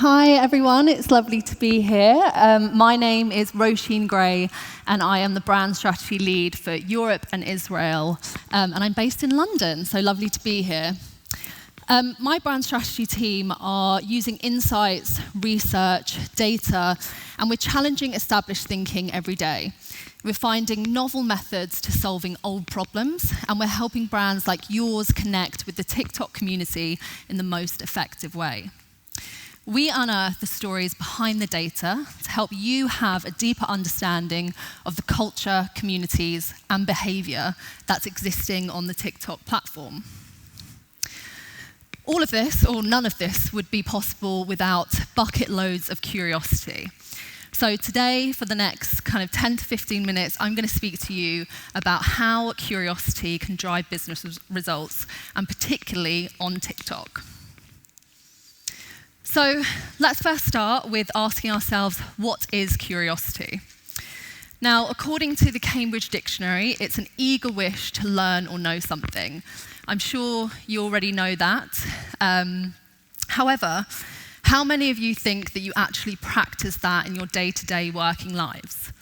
Hi everyone, it's lovely to be here. My name is Roisin Gray and I am the brand strategy lead for Europe and Israel, and I'm based in London, so lovely to be here. My brand strategy team are using insights, research, data, and we're challenging established thinking every day. We're finding novel methods to solving old problems, and we're helping brands like yours connect with the TikTok community in the most effective way. We unearth the stories behind the data to help you have a deeper understanding of the culture, communities, and behavior that's existing on the TikTok platform. All of this, or none of this, would be possible without bucket loads of curiosity. So today, for the next kind of 10 to 15 minutes, I'm going to speak to you about how curiosity can drive business results, and particularly on TikTok. So let's first start with asking ourselves, what is curiosity? Now, according to the Cambridge Dictionary, it's an eager wish to learn or know something. I'm sure you already know that. However, how many of you think that you actually practice that in your day-to-day working lives?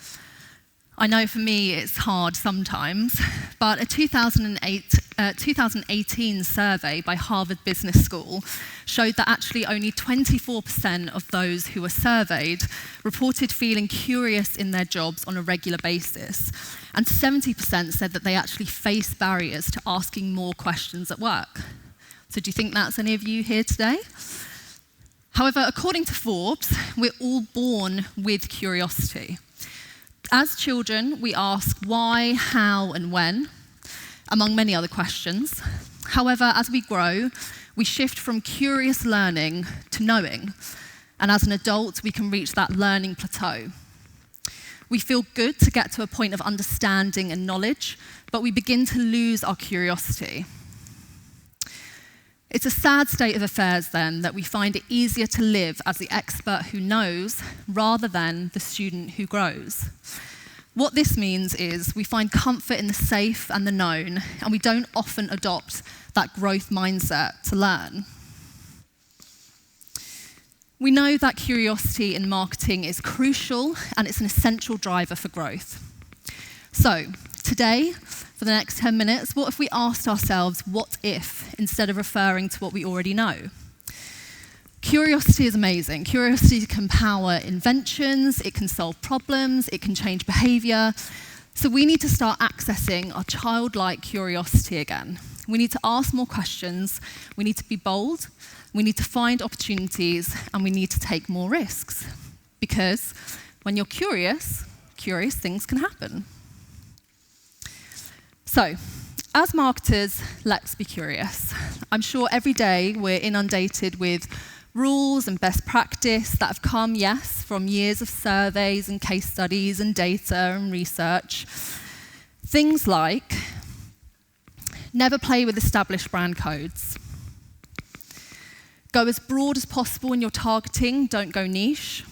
I know for me it's hard sometimes, but a 2018 survey by Harvard Business School showed that actually only 24% of those who were surveyed reported feeling curious in their jobs on a regular basis, and 70% said that they actually face barriers to asking more questions at work. So do you think that's any of you here today? However, according to Forbes, we're all born with curiosity. As children, we ask why, how, and when, among many other questions. However, as we grow, we shift from curious learning to knowing. And as an adult, we can reach that learning plateau. We feel good to get to a point of understanding and knowledge, but we begin to lose our curiosity. It's a sad state of affairs, then, that we find it easier to live as the expert who knows rather than the student who grows. What this means is we find comfort in the safe and the known, and we don't often adopt that growth mindset to learn. We know that curiosity in marketing is crucial, and it's an essential driver for growth. So, today, for the next 10 minutes, what if we asked ourselves, what if, instead of referring to what we already know? Curiosity is amazing. Curiosity can power inventions, it can solve problems, it can change behavior. So we need to start accessing our childlike curiosity again. We need to ask more questions, we need to be bold, we need to find opportunities, and we need to take more risks. Because when you're curious things can happen. So, as marketers, let's be curious. I'm sure every day we're inundated with rules and best practice that have come, yes, from years of surveys and case studies and data and research. Things like, never play with established brand codes. Go as broad as possible in your targeting, don't go niche.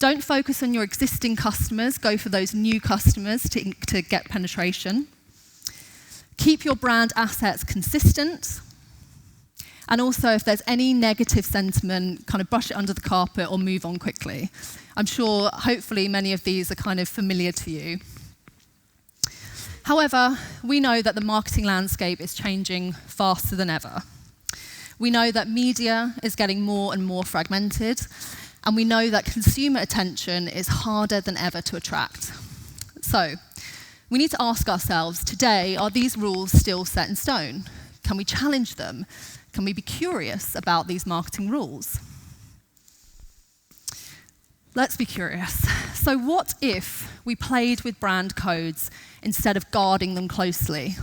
Don't focus on your existing customers, go for those new customers to get penetration. Keep your brand assets consistent. And also, if there's any negative sentiment, kind of brush it under the carpet or move on quickly. I'm sure, hopefully, many of these are kind of familiar to you. However, we know that the marketing landscape is changing faster than ever. We know that media is getting more and more fragmented, and we know that consumer attention is harder than ever to attract. So, we need to ask ourselves today, are these rules still set in stone? Can we challenge them? Can we be curious about these marketing rules? Let's be curious. So what if we played with brand codes instead of guarding them closely?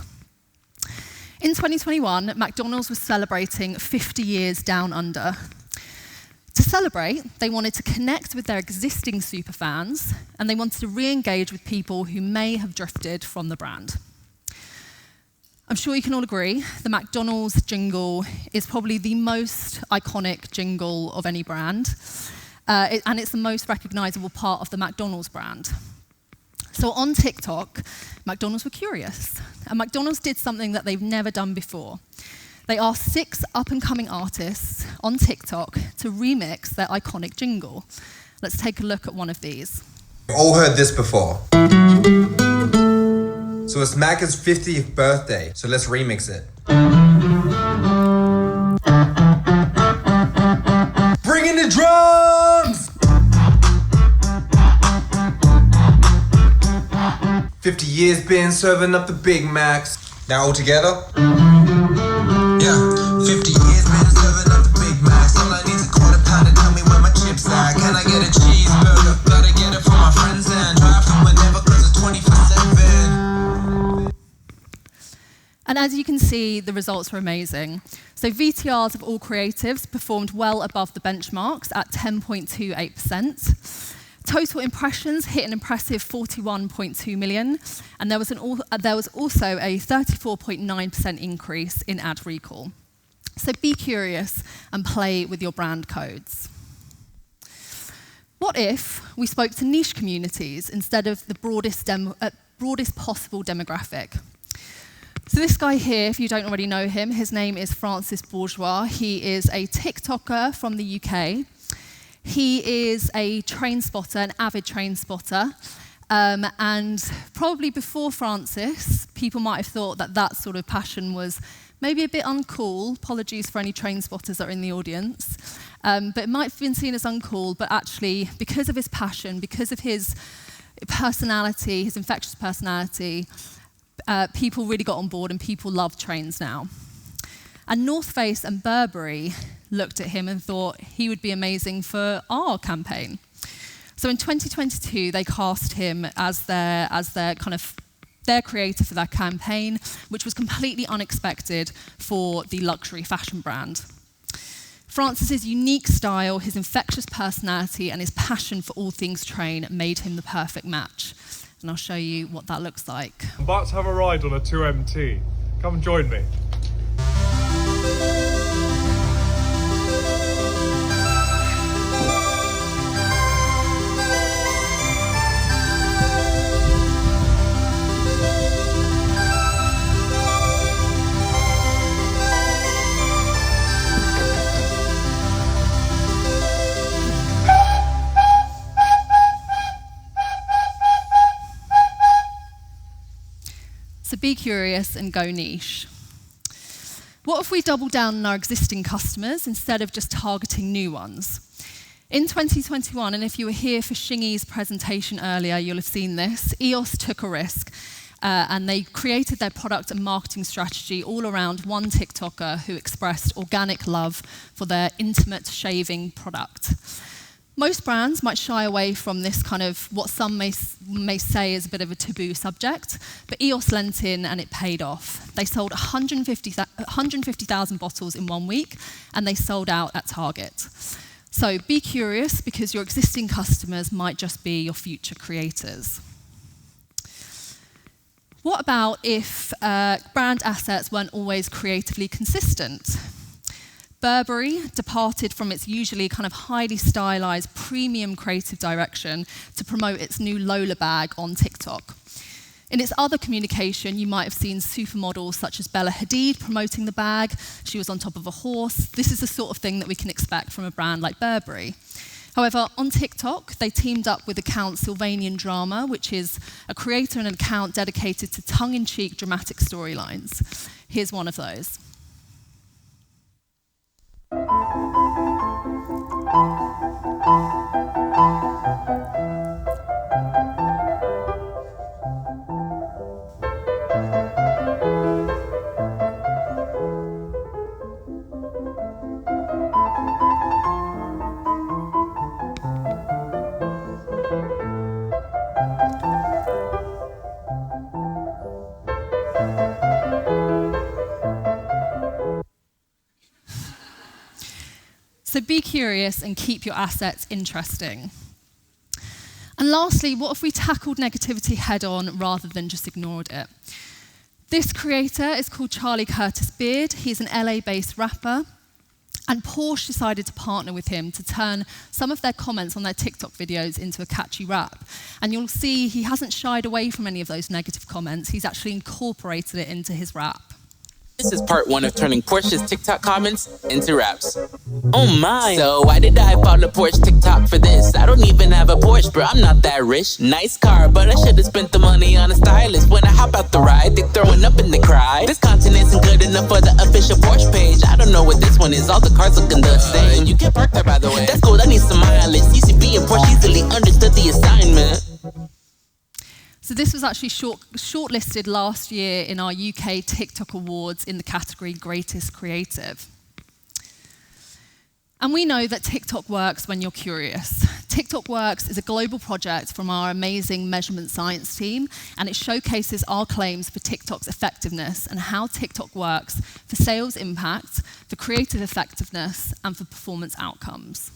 In 2021, McDonald's was celebrating 50 years down under. To celebrate, they wanted to connect with their existing superfans, and they wanted to re-engage with people who may have drifted from the brand. I'm sure you can all agree, the McDonald's jingle is probably the most iconic jingle of any brand, and it's the most recognizable part of the McDonald's brand. So on TikTok, McDonald's were curious, and McDonald's did something that they've never done before. They asked 6 up-and-coming artists on TikTok to remix their iconic jingle. Let's take a look at one of these. We've all heard this before. So it's Macca's 50th birthday, so let's remix it. Bring in the drums! 50 years been serving up the Big Macs. Now all together? Yeah, 50 years been serving up the Big Macs. All I need is a quarter pound to tell me where my chips at. Can I get a cheeseburger? Gotta get it from my friends and drive to whenever cause it's 24/7. And as you can see, the results were amazing. So VTRs of all creatives performed well above the benchmarks at 10.28%. Total impressions hit an impressive 41.2 million, and there was also a 34.9% increase in ad recall. So be curious and play with your brand codes. What if we spoke to niche communities instead of the broadest possible demographic? So this guy here, if you don't already know him, his name is Francis Bourgeois. He is a TikToker from the UK. He is a train spotter, an avid train spotter. And probably before Francis, people might have thought that that sort of passion was maybe a bit uncool. Apologies for any train spotters that are in the audience. But it might have been seen as uncool, but actually, because of his passion, because of his personality, his infectious personality, people really got on board and people love trains now. And North Face and Burberry looked at him and thought he would be amazing for our campaign. So in 2022, they cast him as their creator for their campaign, which was completely unexpected for the luxury fashion brand. Francis's unique style, his infectious personality, and his passion for all things train made him the perfect match. And I'll show you what that looks like. I'm about to have a ride on a 2MT. Come and join me. So be curious and go niche. What if we double down on our existing customers instead of just targeting new ones? In 2021, and if you were here for Shingy's presentation earlier, you'll have seen this, EOS took a risk and they created their product and marketing strategy all around one TikToker who expressed organic love for their intimate shaving product. Most brands might shy away from this kind of what some may say is a bit of a taboo subject, but EOS lent in and it paid off. They sold 150,000 bottles in 1 week, and they sold out at Target. So be curious, because your existing customers might just be your future creators. What about if brand assets weren't always creatively consistent? Burberry departed from its usually kind of highly stylized premium creative direction to promote its new Lola bag on TikTok. In its other communication, you might have seen supermodels such as Bella Hadid promoting the bag. She was on top of a horse. This is the sort of thing that we can expect from a brand like Burberry. However, on TikTok, they teamed up with account Sylvanian Drama, which is a creator and an account dedicated to tongue-in-cheek dramatic storylines. Here's one of those. So be curious and keep your assets interesting. And lastly, what if we tackled negativity head on rather than just ignored it? This creator is called Charlie Curtis Beard. He's an LA-based rapper. And Porsche decided to partner with him to turn some of their comments on their TikTok videos into a catchy rap. And you'll see he hasn't shied away from any of those negative comments. He's actually incorporated it into his rap. This is part 1 of turning Porsche's TikTok comments into raps. Oh my. So why did I follow Porsche TikTok for this? I don't even have a Porsche, bro, I'm not that rich. Nice car, but I should've spent the money on a stylist. When I hop out the ride, they throwing up in the cry. This content isn't good enough for the official Porsche page. I don't know what this one is, all the cars looking the same. You can park there, by the way. That's cool, I need some mileage. CCB and Porsche easily understood the assignment. So this was actually shortlisted last year in our UK TikTok Awards in the category Greatest Creative. And we know that TikTok works when you're curious. TikTok Works is a global project from our amazing measurement science team, and it showcases our claims for TikTok's effectiveness and how TikTok works for sales impact, for creative effectiveness, and for performance outcomes.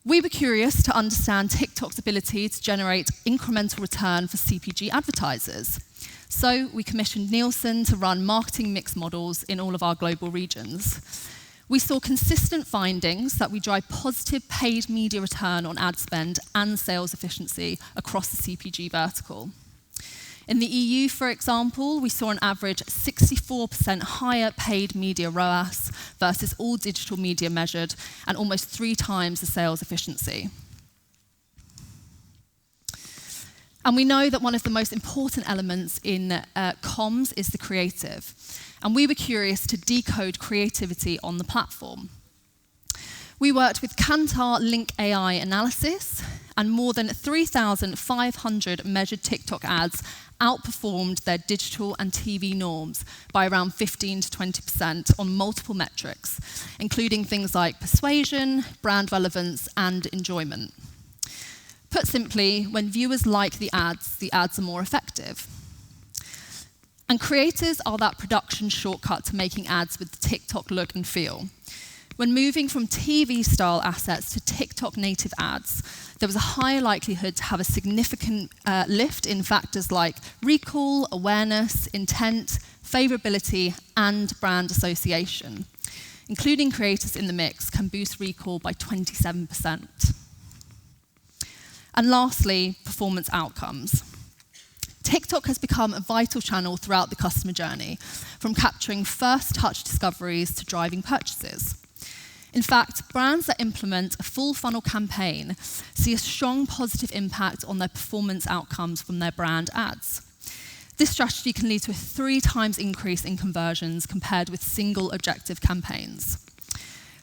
We were curious to understand TikTok's ability to generate incremental return for CPG advertisers. So we commissioned Nielsen to run marketing mix models in all of our global regions. We saw consistent findings that we drive positive paid media return on ad spend and sales efficiency across the CPG vertical. In the EU, for example, we saw an average 64% higher paid media ROAS versus all digital media measured, and almost 3 times the sales efficiency. And we know that one of the most important elements in comms is the creative. And we were curious to decode creativity on the platform. We worked with Kantar Link AI analysis, and more than 3,500 measured TikTok ads outperformed their digital and TV norms by around 15 to 20% on multiple metrics, including things like persuasion, brand relevance, and enjoyment. Put simply, when viewers like the ads are more effective. And creators are that production shortcut to making ads with the TikTok look and feel. When moving from TV-style assets to TikTok-native ads, there was a higher likelihood to have a significant lift in factors like recall, awareness, intent, favorability, and brand association. Including creators in the mix can boost recall by 27%. And lastly, performance outcomes. TikTok has become a vital channel throughout the customer journey, from capturing first-touch discoveries to driving purchases. In fact, brands that implement a full funnel campaign see a strong positive impact on their performance outcomes from their brand ads. This strategy can lead to a 3 times increase in conversions compared with single objective campaigns.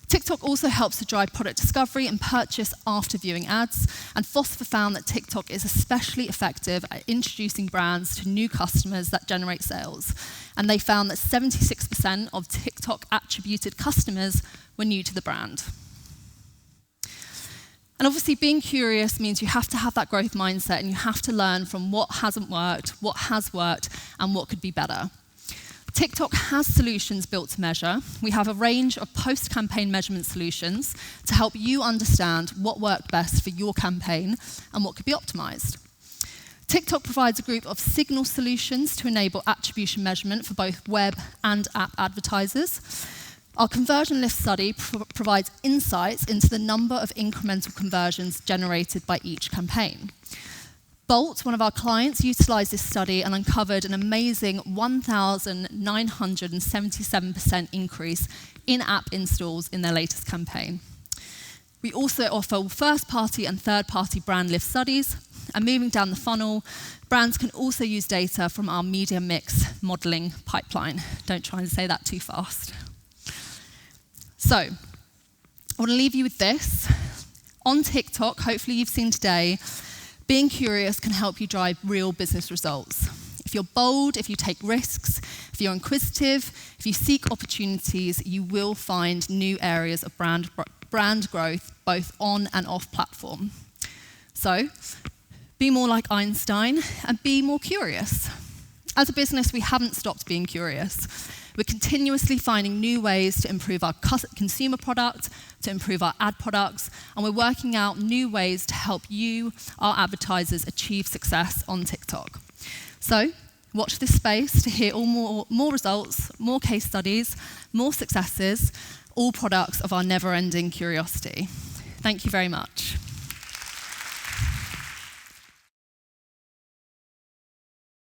TikTok also helps to drive product discovery and purchase after viewing ads, and Phosphor found that TikTok is especially effective at introducing brands to new customers that generate sales. And they found that 76% of TikTok attributed customers were new to the brand. And obviously being curious means you have to have that growth mindset, and you have to learn from what hasn't worked, what has worked, and what could be better. TikTok has solutions built to measure. We have a range of post-campaign measurement solutions to help you understand what worked best for your campaign and what could be optimized. TikTok provides a group of signal solutions to enable attribution measurement for both web and app advertisers. Our conversion lift study provides insights into the number of incremental conversions generated by each campaign. Bolt, one of our clients, utilised this study and uncovered an amazing 1,977% increase in app installs in their latest campaign. We also offer first-party and third-party brand lift studies, and moving down the funnel, brands can also use data from our media mix modelling pipeline. Don't try and say that too fast. So, I want to leave you with this. On TikTok, hopefully you've seen today, being curious can help you drive real business results. If you're bold, if you take risks, if you're inquisitive, if you seek opportunities, you will find new areas of brand growth, both on and off platform. So, be more like Einstein and be more curious. As a business, we haven't stopped being curious. We're continuously finding new ways to improve our consumer product, to improve our ad products, and we're working out new ways to help you, our advertisers, achieve success on TikTok. So, watch this space to hear more results, more case studies, more successes, all products of our never-ending curiosity. Thank you very much.